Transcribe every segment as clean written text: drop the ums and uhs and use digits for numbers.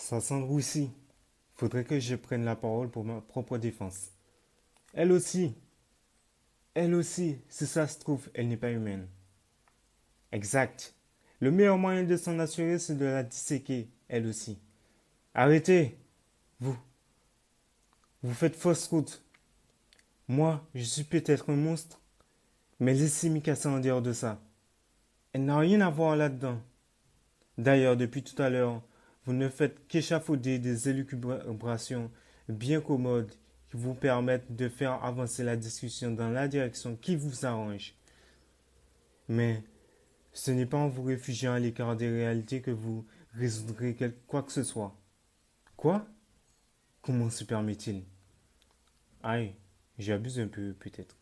Ça sent le roussi. Faudrait que je prenne la parole pour ma propre défense. Elle aussi, si ça se trouve, elle n'est pas humaine. Exact. Le meilleur moyen de s'en assurer, c'est de la disséquer, elle aussi. Arrêtez, vous. Vous faites fausse route. Moi, je suis peut-être un monstre, mais laissez Mikasa en dehors de ça. Elle n'a rien à voir là-dedans. D'ailleurs, depuis tout à l'heure, vous ne faites qu'échafauder des élucubrations bien commodes qui vous permettent de faire avancer la discussion dans la direction qui vous arrange. Mais ce n'est pas en vous réfugiant à l'écart des réalités que vous résoudrez quoi que ce soit. Quoi? Comment se permet-il? Aïe, j'abuse un peu peut-être.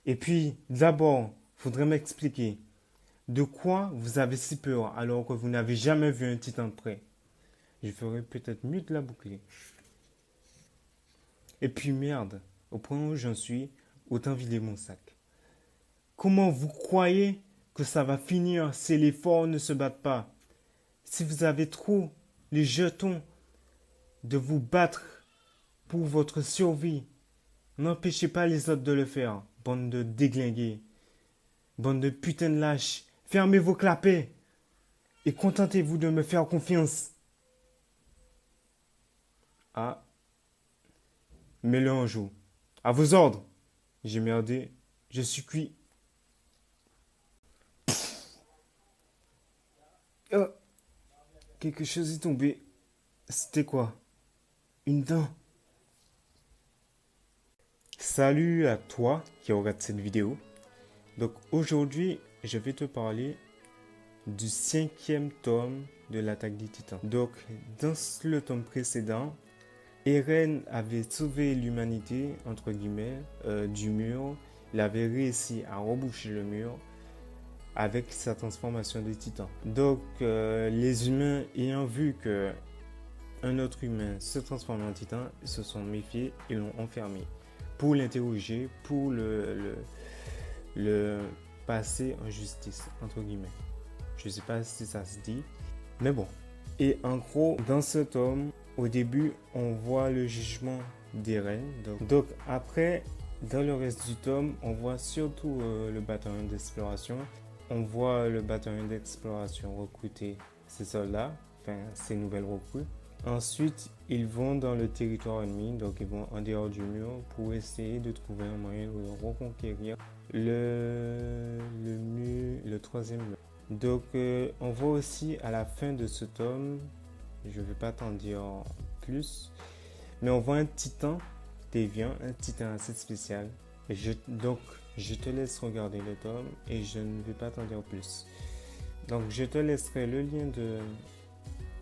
Et puis, d'abord, faudrait m'expliquer de quoi vous avez si peur alors que vous n'avez jamais vu un titan de près. Je ferais peut-être mieux de la boucler. Et puis merde, au point où j'en suis, autant vider mon sac. Comment vous croyez que ça va finir si les forts ne se battent pas? Si vous avez trop les jetons de vous battre pour votre survie, n'empêchez pas les autres de le faire, bande de déglingués, bande de putains de lâches. Fermez vos clapets et contentez-vous de me faire confiance. Ah, mets-le en joue. À vos ordres. J'ai merdé, je suis cuit. Oh, quelque chose est tombé. C'était quoi? Une dent. Salut à toi qui regarde cette vidéo. Donc aujourd'hui, je vais te parler du 5e tome de l'Attaque des Titans. Donc dans le tome précédent, Eren avait sauvé l'humanité, entre guillemets, du mur. Il avait réussi à reboucher le mur avec sa transformation de titan. Donc les humains ayant vu que un autre humain se transformait en titan, ils se sont méfiés et l'ont enfermé pour l'interroger, pour le passer en justice, entre guillemets. Je ne sais pas si ça se dit, mais bon. Et en gros, dans ce tome, au début, on voit le jugement d'Eren. Donc après, dans le reste du tome, on voit surtout le bataillon d'exploration. On voit le bataillon d'exploration recruter ses soldats, enfin ses nouvelles recrues. Ensuite, ils vont dans le territoire ennemi, donc ils vont en dehors du mur pour essayer de trouver un moyen de reconquérir le 3e mur. Donc, on voit aussi à la fin de ce tome, je ne vais pas t'en dire plus, mais on voit un titan déviant, un titan assez spécial. Donc, je te laisse regarder le tome et je ne vais pas t'en dire plus. Donc, je te laisserai le lien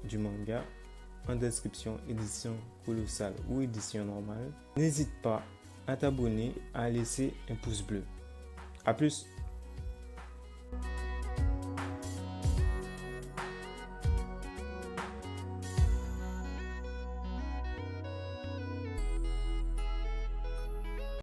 du manga en description, édition colossale ou édition normale. N'hésite pas à t'abonner, à laisser un pouce bleu. A plus!